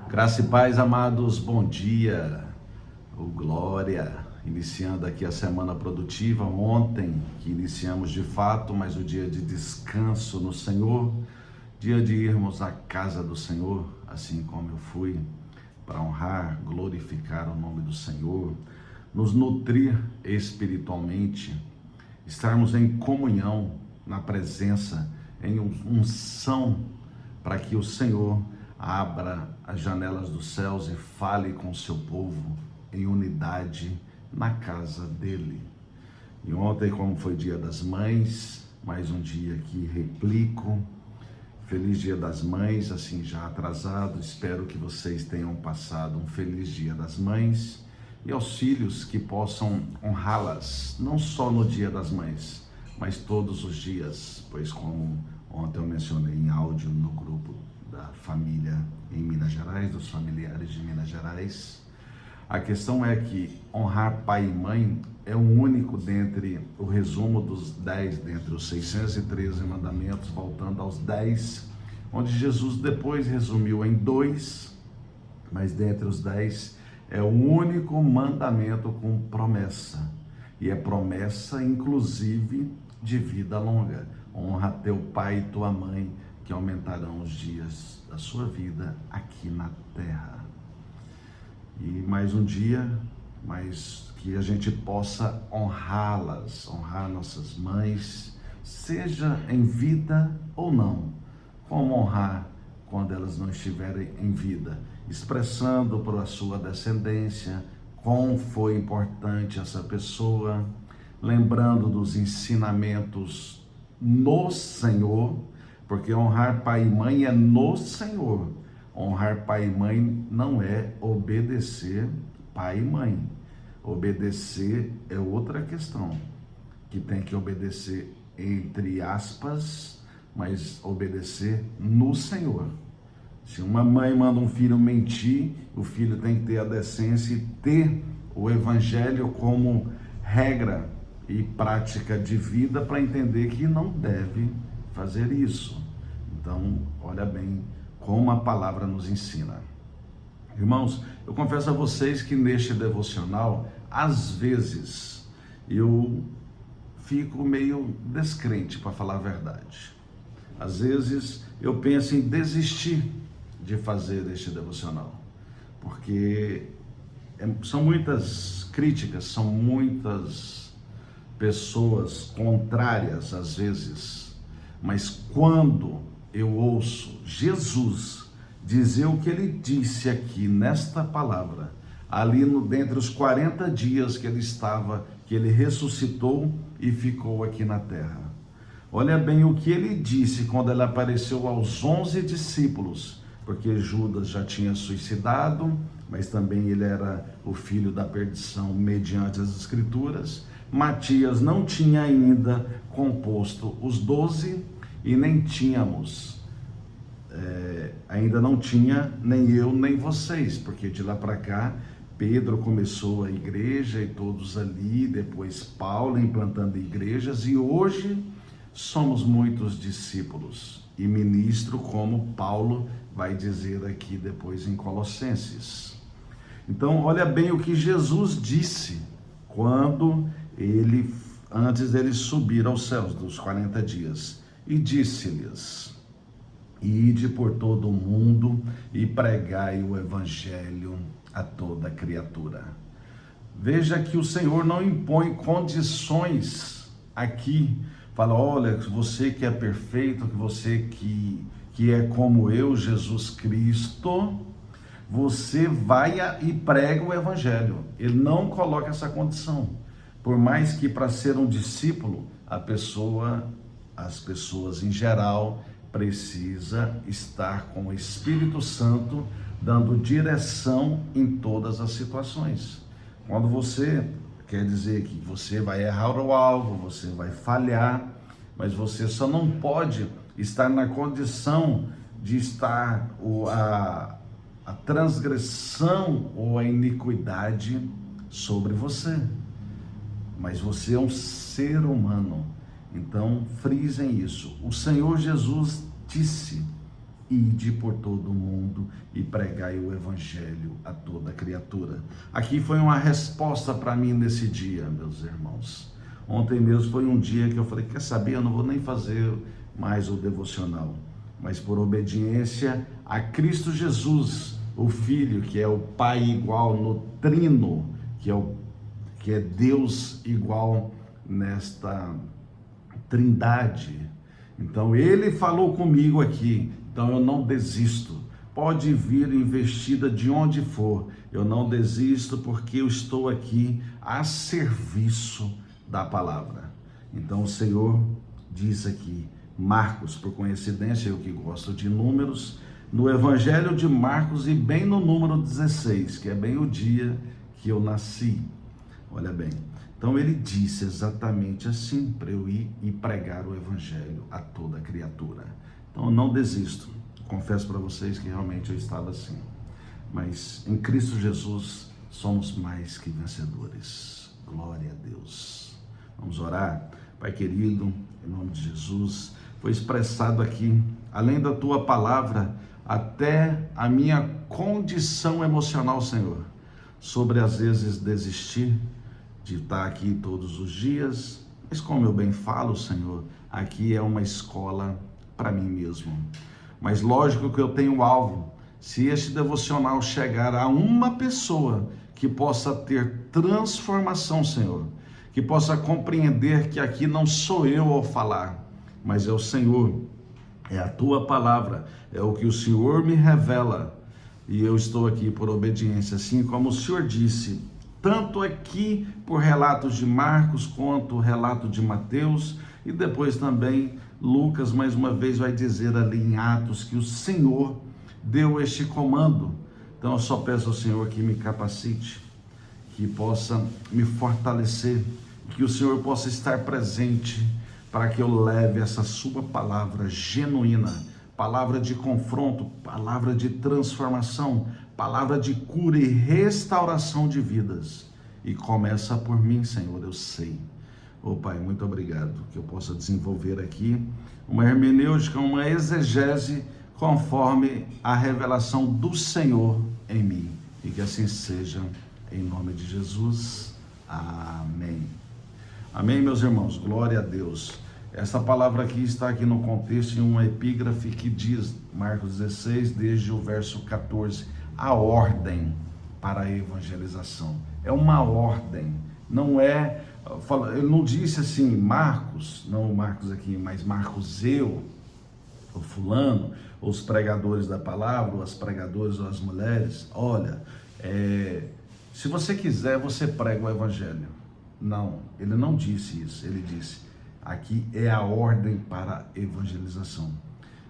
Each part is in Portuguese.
Graça e paz, amados, bom dia, glória, iniciando aqui a semana produtiva, ontem que iniciamos de fato, mas o dia de descanso no Senhor, dia de irmos à casa do Senhor, assim como eu fui, para honrar, glorificar o nome do Senhor, nos nutrir espiritualmente, estarmos em comunhão, na presença, em unção, para que o Senhor abra as janelas dos céus e fale com o seu povo em unidade na casa dele. E ontem, como foi dia das mães, mais um dia que replico. Feliz dia das mães, assim já atrasado. Espero que vocês tenham passado um feliz dia das mães e aos filhos que possam honrá-las, não só no dia das mães, mas todos os dias, pois como ontem eu mencionei em áudio no grupo da família em Minas Gerais, dos familiares de Minas Gerais, a questão é que honrar pai e mãe é o único dentre o resumo dos 10, dentre os 613 mandamentos, voltando aos 10, onde Jesus depois resumiu em 2, mas dentre os 10 é o único mandamento com promessa, e é promessa inclusive de vida longa. Honra teu pai e tua mãe, que aumentarão os dias da sua vida aqui na terra. E mais um dia, mas que a gente possa honrá-las, honrar nossas mães, seja em vida ou não. Como honrar quando elas não estiverem em vida? Expressando para a sua descendência como foi importante essa pessoa, lembrando dos ensinamentos no Senhor, porque honrar pai e mãe é no Senhor. Honrar pai e mãe não é obedecer pai e mãe. Obedecer é outra questão, que tem que obedecer entre aspas, mas obedecer no Senhor. Se uma mãe manda um filho mentir, o filho tem que ter a decência e ter o evangelho como regra e prática de vida para entender que não deve fazer isso. Então, olha bem como a palavra nos ensina. Irmãos, eu confesso a vocês que neste devocional, às vezes, eu fico meio descrente, para falar a verdade. Às vezes, eu penso em desistir de fazer este devocional, porque são muitas críticas, são muitas pessoas contrárias às vezes, mas quando eu ouço Jesus dizer o que ele disse aqui nesta palavra, ali dentre os 40 dias que ele estava, que ele ressuscitou e ficou aqui na terra. Olha bem o que ele disse quando ele apareceu aos 11 discípulos, porque Judas já tinha suicidado, mas também ele era o filho da perdição mediante as escrituras. Matias não tinha ainda composto os 12 e nem tínhamos, ainda não tinha nem eu nem vocês, porque de lá para cá Pedro começou a igreja e todos ali, depois Paulo implantando igrejas, e hoje somos muitos discípulos e ministro, como Paulo vai dizer aqui depois em Colossenses. Então olha bem o que Jesus disse quando ele, antes dele subir aos céus dos 40 dias, e disse-lhes: ide por todo o mundo e pregai o evangelho a toda criatura. Veja que o Senhor não impõe condições aqui. Fala, olha, você que é perfeito, que você que é como eu, Jesus Cristo, você vai e prega o evangelho. Ele não coloca essa condição. Por mais que para ser um discípulo, as pessoas em geral, precisa estar com o Espírito Santo dando direção em todas as situações. Quando você, quer dizer que você vai errar o alvo, você vai falhar, mas você só não pode estar na condição de estar a transgressão ou a iniquidade sobre você. Mas você é um ser humano. Então, frisem isso. O Senhor Jesus disse: ide por todo o mundo e pregai o evangelho a toda criatura. Aqui foi uma resposta para mim nesse dia, meus irmãos. Ontem mesmo foi um dia que eu falei, quer saber, eu não vou nem fazer mais o devocional, mas por obediência a Cristo Jesus, o Filho, que é o Pai igual no Trino, que é Deus igual nesta Trindade. Então ele falou comigo aqui, então eu não desisto. Pode vir investida de onde for, eu não desisto porque eu estou aqui a serviço da palavra. Então o Senhor diz aqui, Marcos, por coincidência, eu que gosto de números, no Evangelho de Marcos e bem no número 16, que é bem o dia que eu nasci. Olha bem, então ele disse exatamente assim, para eu ir e pregar o Evangelho a toda criatura. Então eu não desisto, confesso para vocês que realmente eu estava assim, mas em Cristo Jesus somos mais que vencedores. Glória a Deus. Vamos orar? Pai querido, em nome de Jesus, foi expressado aqui, além da tua palavra, até a minha condição emocional, Senhor, sobre às vezes desistir de estar aqui todos os dias, mas como eu bem falo, Senhor, aqui é uma escola para mim mesmo. Mas lógico que eu tenho alvo. Se este devocional chegar a uma pessoa que possa ter transformação, Senhor, que possa compreender que aqui não sou eu ao falar, mas é o Senhor, é a tua palavra, é o que o Senhor me revela, e eu estou aqui por obediência, assim como o Senhor disse, tanto aqui por relatos de Marcos, quanto o relato de Mateus, e depois também Lucas, mais uma vez, vai dizer ali em Atos, que o Senhor deu este comando. Então eu só peço ao Senhor que me capacite, que possa me fortalecer, que o Senhor possa estar presente, para que eu leve essa sua palavra genuína, palavra de confronto, palavra de transformação, palavra de cura e restauração de vidas. E começa por mim, Senhor, eu sei. Pai, muito obrigado, que eu possa desenvolver aqui uma hermenêutica, uma exegese, conforme a revelação do Senhor em mim. E que assim seja, em nome de Jesus. Amém. Amém, meus irmãos, glória a Deus. Essa palavra aqui está aqui no contexto em uma epígrafe que diz, Marcos 16, desde o verso 14, a ordem para a evangelização. É uma ordem, não é, ele não disse assim, Marcos, não Marcos aqui, mas Marcos eu, o fulano, os pregadores da palavra, ou as pregadoras ou as mulheres, olha, se você quiser, você prega o evangelho. Não, ele não disse isso, ele disse, aqui é a ordem para a evangelização.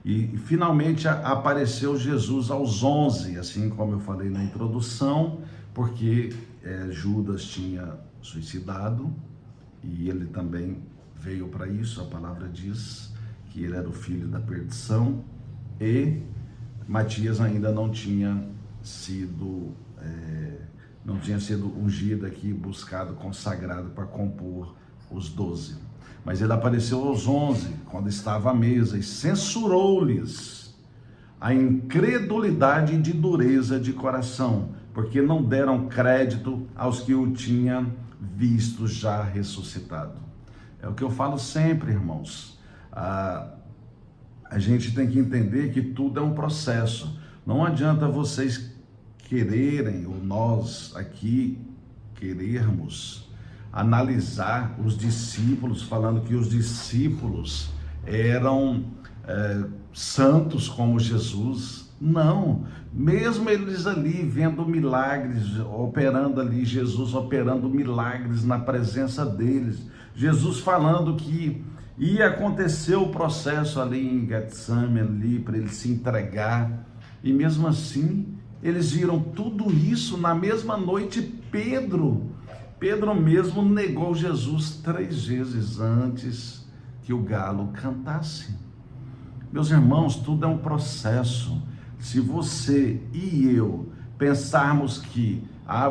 E finalmente apareceu Jesus aos 11, assim como eu falei na introdução, porque Judas tinha suicidado, e ele também veio para isso, a palavra diz que ele era o filho da perdição, e Matias ainda não tinha sido ungido aqui, buscado, consagrado para compor os 12. Mas ele apareceu aos 11, quando estava à mesa, e censurou-lhes a incredulidade de dureza de coração, porque não deram crédito aos que o tinham visto já ressuscitado. É o que eu falo sempre, irmãos. A gente tem que entender que tudo é um processo. Não adianta vocês quererem, ou nós aqui querermos analisar os discípulos, falando que os discípulos eram santos como Jesus. Não, mesmo eles ali vendo milagres, operando ali, Jesus operando milagres na presença deles, Jesus falando que ia acontecer o processo ali em Getsemane, ali para ele se entregar, e mesmo assim eles viram tudo isso na mesma noite. Pedro mesmo negou Jesus 3 vezes antes que o galo cantasse. Meus irmãos, tudo é um processo. Se você e eu pensarmos que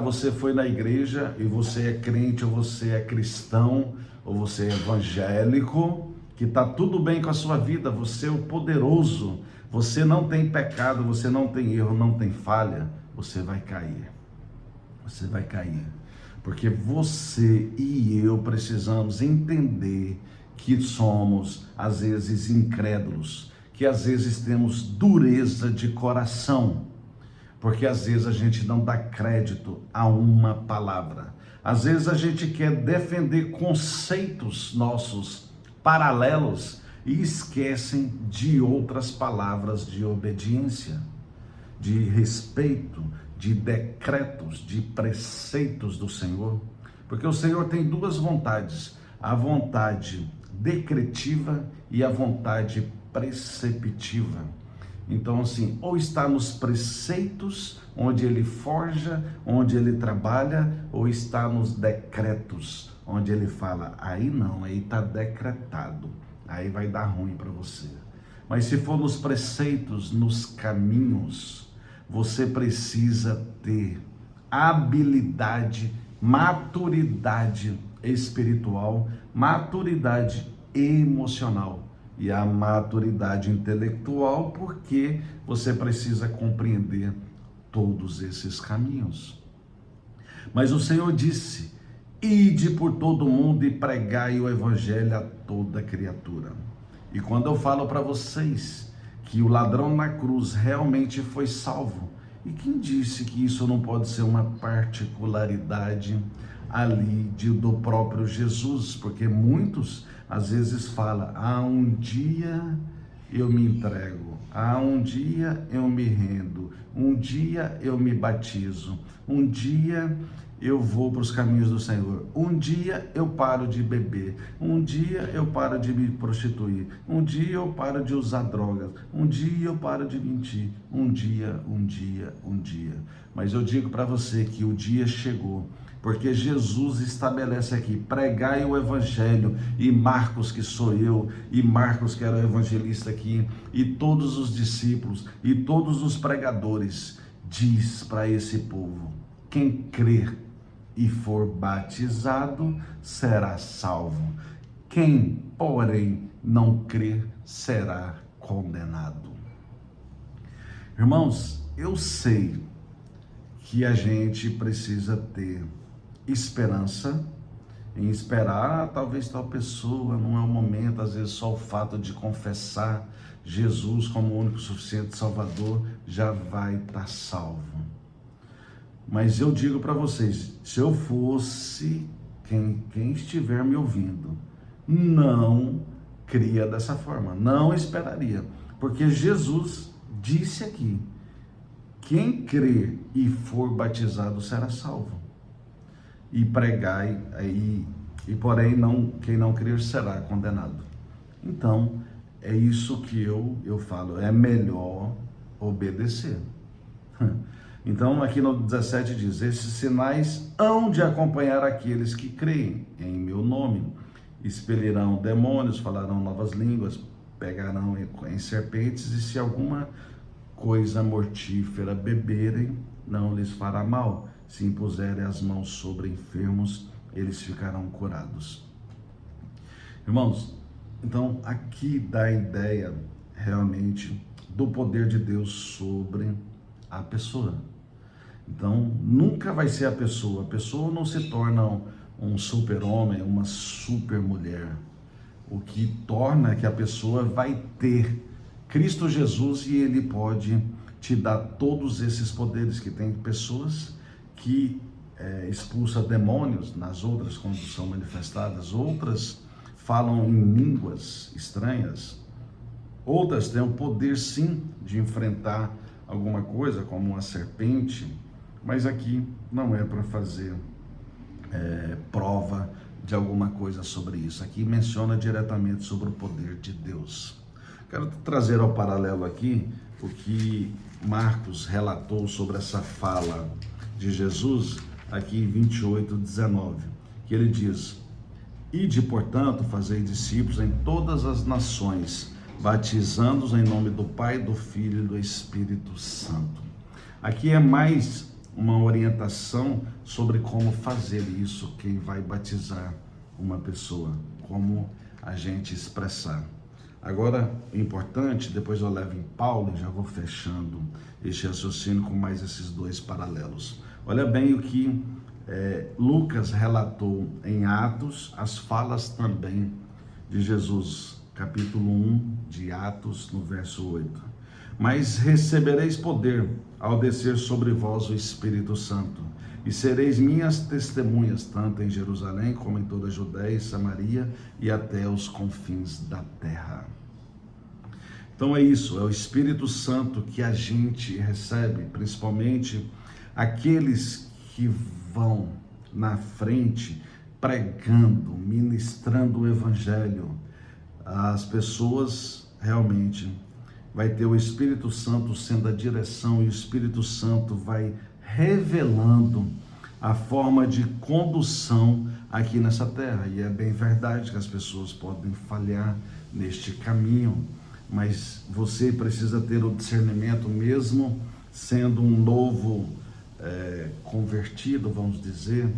você foi na igreja e você é crente, ou você é cristão, ou você é evangélico, que está tudo bem com a sua vida, você é o poderoso, você não tem pecado, você não tem erro, não tem falha, você vai cair. Você vai cair. Porque você e eu precisamos entender que somos, às vezes, incrédulos, que às vezes temos dureza de coração, porque às vezes a gente não dá crédito a uma palavra. Às vezes a gente quer defender conceitos nossos paralelos e esquecem de outras palavras de obediência, de respeito, de decretos, de preceitos do Senhor. Porque o Senhor tem duas vontades, a vontade decretiva e a vontade preceptiva. Então, assim, ou está nos preceitos, onde ele forja, onde ele trabalha, ou está nos decretos, onde ele fala, aí não, aí está decretado, aí vai dar ruim para você. Mas se for nos preceitos, nos caminhos, você precisa ter habilidade, maturidade espiritual, maturidade emocional e a maturidade intelectual, porque você precisa compreender todos esses caminhos. Mas o Senhor disse, ide por todo mundo e pregai o evangelho a toda criatura. E quando eu falo para vocês que o ladrão na cruz realmente foi salvo, e quem disse que isso não pode ser uma particularidade ali do próprio Jesus? Porque muitos às vezes falam, um dia eu me entrego, um dia eu me rendo, um dia eu me batizo, um dia eu vou para os caminhos do Senhor, um dia eu paro de beber, um dia eu paro de me prostituir, um dia eu paro de usar drogas, um dia eu paro de mentir, um dia. Mas eu digo para você que o dia chegou, porque Jesus estabelece aqui, pregai o evangelho, e Marcos, que sou eu, e Marcos, que era o evangelista aqui, e todos os discípulos, e todos os pregadores, diz para esse povo, quem crer e for batizado será salvo, quem, porém, não crer será condenado. Irmãos, eu sei que a gente precisa ter esperança em esperar, talvez tal pessoa, não é o momento, às vezes só o fato de confessar Jesus como o único suficiente Salvador já vai estar salvo. Mas eu digo para vocês, se eu fosse quem estiver me ouvindo, não cria dessa forma, não esperaria, porque Jesus disse aqui, quem crer e for batizado será salvo. E pregai, e porém quem não crer será condenado. Então, é isso que eu falo, é melhor obedecer. Então, aqui no 17 diz, esses sinais hão de acompanhar aqueles que creem em meu nome, expelirão demônios, falarão novas línguas, pegarão em serpentes, e se alguma coisa mortífera beberem, não lhes fará mal. Se impuserem as mãos sobre enfermos, eles ficarão curados. Irmãos, então aqui dá a ideia realmente do poder de Deus sobre a pessoa. Então nunca vai ser a pessoa não se torna um super-homem, uma super-mulher. O que torna é que a pessoa vai ter Cristo Jesus e ele pode te dar todos esses poderes, que tem pessoas que expulsa demônios nas outras quando são manifestadas, outras falam em línguas estranhas, outras têm o poder sim de enfrentar alguma coisa como uma serpente, mas aqui não é para fazer prova de alguma coisa sobre isso, aqui menciona diretamente sobre o poder de Deus. Quero trazer ao paralelo aqui o que Marcos relatou sobre essa fala de Jesus, aqui em 28:19, que ele diz, ide, portanto, fazei discípulos em todas as nações, batizando-os em nome do Pai, do Filho e do Espírito Santo. Aqui é mais uma orientação sobre como fazer isso, quem vai batizar uma pessoa, como a gente expressar. Agora, o importante, depois eu levo em Paulo e já vou fechando este raciocínio com mais esses dois paralelos. Olha bem o que Lucas relatou em Atos, as falas também de Jesus, capítulo 1 de Atos, no verso 8. Mas recebereis poder ao descer sobre vós o Espírito Santo, e sereis minhas testemunhas, tanto em Jerusalém como em toda a Judéia e Samaria e até os confins da terra. Então é isso, é o Espírito Santo que a gente recebe, principalmente aqueles que vão na frente pregando, ministrando o Evangelho. As pessoas realmente vai ter o Espírito Santo sendo a direção, e o Espírito Santo vai revelando a forma de condução aqui nessa terra. E é bem verdade que as pessoas podem falhar neste caminho, mas você precisa ter o discernimento, mesmo sendo um novo convertido, vamos dizer,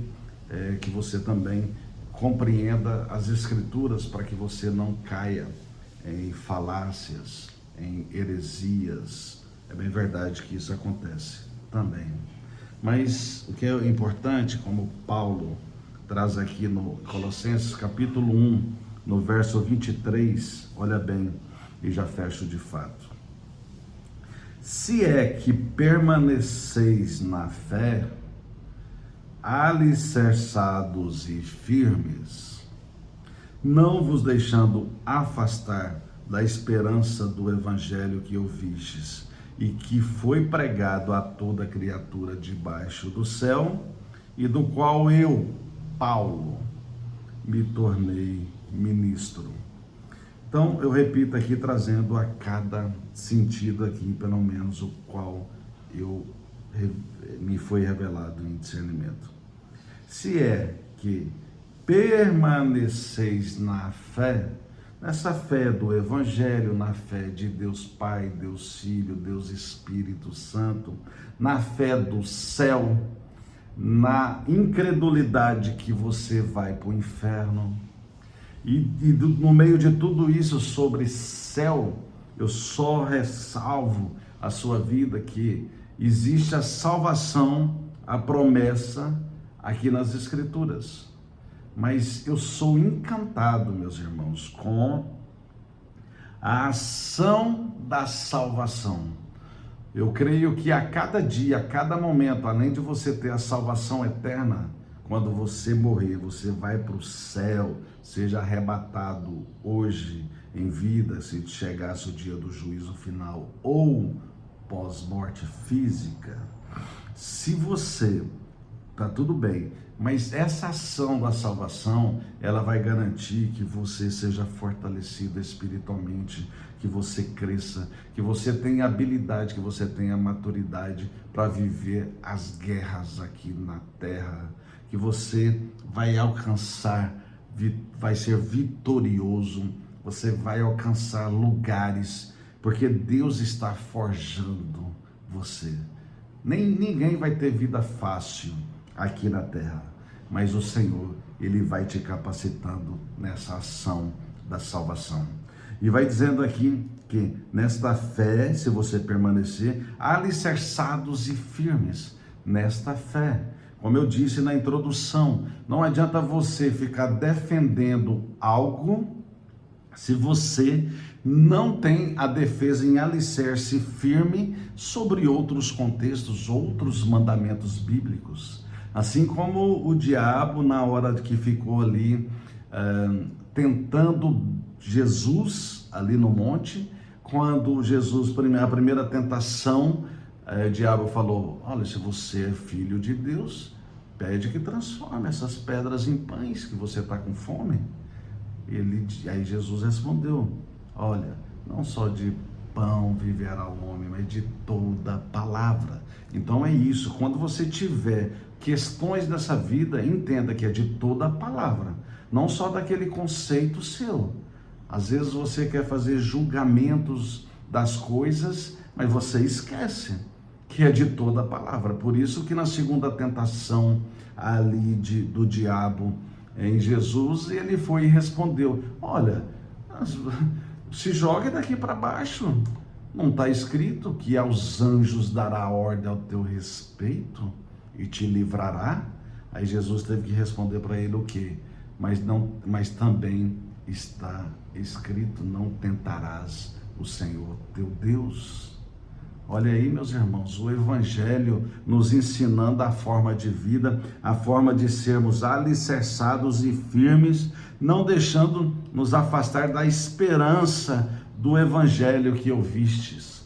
que você também compreenda as Escrituras para que você não caia em falácias, em heresias. É bem verdade que isso acontece também. Mas o que é importante, como Paulo traz aqui no Colossenses capítulo 1, no verso 23, olha bem, e já fecho de fato. Se é que permaneceis na fé, alicerçados e firmes, não vos deixando afastar da esperança do evangelho que ouvistes e que foi pregado a toda criatura debaixo do céu, e do qual eu, Paulo, me tornei ministro. Então, eu repito aqui, trazendo a cada sentido aqui, pelo menos o qual me foi revelado em discernimento. Se é que permaneceis na fé, nessa fé do Evangelho, na fé de Deus Pai, Deus Filho, Deus Espírito Santo, na fé do céu, na incredulidade que você vai para o inferno, no meio de tudo isso sobre céu, eu só ressalvo a sua vida que existe a salvação, a promessa aqui nas Escrituras. Mas eu sou encantado, meus irmãos, com a ação da salvação. Eu creio que a cada dia, a cada momento, além de você ter a salvação eterna, quando você morrer, você vai para o céu, seja arrebatado hoje em vida, se chegasse o dia do juízo final, ou pós-morte física. Se você, tá tudo bem, mas essa ação da salvação, ela vai garantir que você seja fortalecido espiritualmente, que você cresça, que você tenha habilidade, que você tenha maturidade para viver as guerras aqui na terra, que você vai alcançar, vai ser vitorioso, você vai alcançar lugares, porque Deus está forjando você. Ninguém vai ter vida fácil aqui na terra, mas o Senhor, Ele vai te capacitando nessa ação da salvação. E vai dizendo aqui que nesta fé, se você permanecer, alicerçados e firmes nesta fé. Como eu disse na introdução, não adianta você ficar defendendo algo se você não tem a defesa em alicerce firme sobre outros contextos, outros mandamentos bíblicos. Assim como o diabo, na hora que ficou ali tentando Jesus ali no monte, quando Jesus, a primeira tentação, o diabo falou: olha, se você é filho de Deus, pede que transforme essas pedras em pães, que você está com fome. Aí Jesus respondeu: olha, não só de pão viverá o homem, mas de toda palavra. Então é isso, quando você tiver questões dessa vida, entenda que é de toda a palavra, não só daquele conceito seu. Às vezes você quer fazer julgamentos das coisas, mas você esquece que é de toda a palavra. Por isso que na segunda tentação ali do diabo em Jesus, ele foi e respondeu: olha, Se jogue daqui para baixo. Não está escrito que aos anjos dará ordem ao teu respeito e te livrará? Aí Jesus teve que responder para ele o quê? Mas também está escrito, não tentarás o Senhor teu Deus. Olha aí, meus irmãos, o Evangelho nos ensinando a forma de vida, a forma de sermos alicerçados e firmes, não deixando nos afastar da esperança do Evangelho que ouvistes.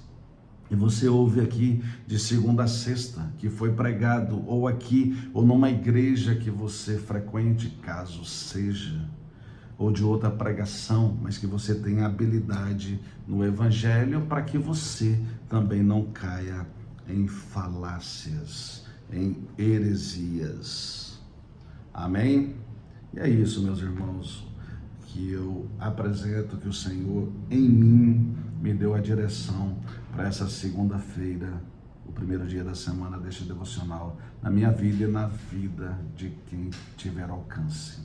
E você ouve aqui de segunda a sexta, que foi pregado, ou aqui, ou numa igreja que você frequente, caso seja, ou de outra pregação, mas que você tenha habilidade no Evangelho para que você também não caia em falácias, em heresias. Amém? E é isso, meus irmãos, que eu apresento, que o Senhor em mim me deu a direção para essa segunda-feira, o primeiro dia da semana deste devocional, na minha vida e na vida de quem tiver alcance.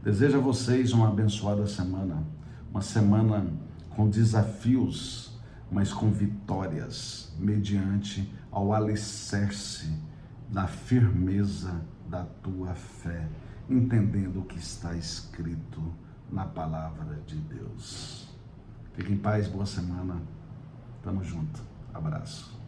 Desejo a vocês uma abençoada semana, uma semana com desafios, mas com vitórias, mediante ao alicerce da firmeza da tua fé, entendendo o que está escrito na palavra de Deus. Fique em paz, boa semana, tamo junto, abraço.